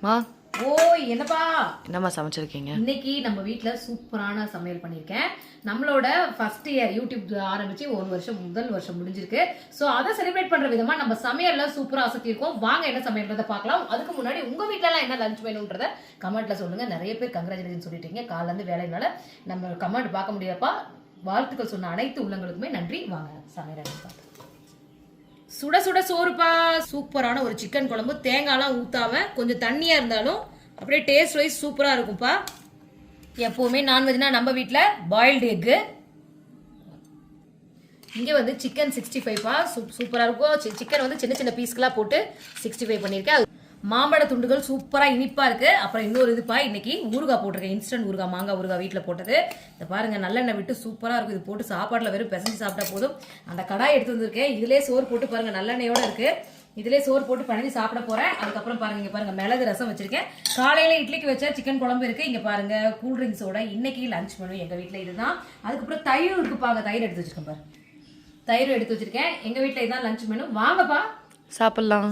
மா ஓய் என்னப்பா என்னம்மா சமைச்சிருக்கீங்க? இன்னைக்கு நம்ம வீட்ல சூப்பரான சமையல் பண்ணியிருக்கேன். நம்மளோட ஃபர்ஸ்ட் இயர் யூடியூப் ஆரம்பிச்சு முதல் வருஷம் முடிஞ்சிருக்கு. ஸோ அதை செலிப்ரேட் பண்ற விதமா நம்ம சமையல்ல சூப்பரா அசத்திருக்கோம். வாங்க என்ன சமையல்ன்றதை பார்க்கலாம். அதுக்கு முன்னாடி உங்க வீட்ல எல்லாம் என்ன லஞ்ச் வேணும்ன்றத கமெண்ட்ல சொல்லுங்க. நிறைய பேர் கங்க்ராச்சுலேஷன் சொல்லிட்டீங்க. காலைல இருந்து வேலைனால நம்ம கமெண்ட் பார்க்க முடியாப்பா. வாழ்த்துக்கள் சொன்ன அனைத்து உள்ளங்களுக்குமே நன்றி. வாங்க சமையல் பார்க்கலாம். சுட சுட சோறுப்பா. சூப்பரான ஒரு சிக்கன் குழம்பு, தேங்காய்லாம் ஊத்தாம கொஞ்சம் தண்ணியா இருந்தாலும் அப்படியே டேஸ்ட் வைஸ் சூப்பரா இருக்கும்ப்பா. எப்பவுமே நான்வெஜ்னா நம்ம வீட்டில் பாயில்டு எக்கு. இங்கே வந்து சிக்கன் 65பா சூப்பராக இருக்கும். சிக்கன் வந்து சின்ன சின்ன பீஸ்களாக போட்டு 65 பண்ணியிருக்கேன். மாம்பழ துண்டுகள் சூப்பராக இனிப்பாக இருக்குது. அப்புறம் இன்னொரு இதுப்பா, இன்னைக்கு ஊறுகாய் போட்டிருக்கேன். இன்ஸ்டன்ட் ஊறுகாய், மாங்காய் ஊறுகாய் வீட்டில் போட்டது. இதை பாருங்கள், நல்லெண்ணெய் விட்டு சூப்பராக இருக்கும். இது போட்டு சாப்பாட்டில் வெறும் பிசைஞ்சு சாப்பிட்டா போதும். அந்த கடாய் எடுத்து வந்திருக்கேன். இதிலே சோறு போட்டு பாருங்கள், நல்லெண்ணெயோடு இருக்குது. இதிலே சோறு போட்டு பணிஞ்சு சாப்பிட போகிறேன். அதுக்கப்புறம் பாருங்கள், இங்கே பாருங்கள் மிளகு ரசம் வச்சுருக்கேன். காலையில் இட்லிக்கு வச்சா சிக்கன் குழம்பு இருக்குது. இங்கே பாருங்கள் கூல்ட்ரிங்க்ஸோட இன்னைக்கு லஞ்ச் மெனு எங்கள் வீட்டில் இதுதான். அதுக்கப்புறம் தயிர் இருக்குப்பாங்க, தயிர் எடுத்து வச்சுருக்கேன் பாரு, தயிர் எடுத்து வச்சுருக்கேன். எங்கள் வீட்டில் இதுதான் லஞ்ச் மெனு. வாங்கப்பா சாப்பிட்லாம்.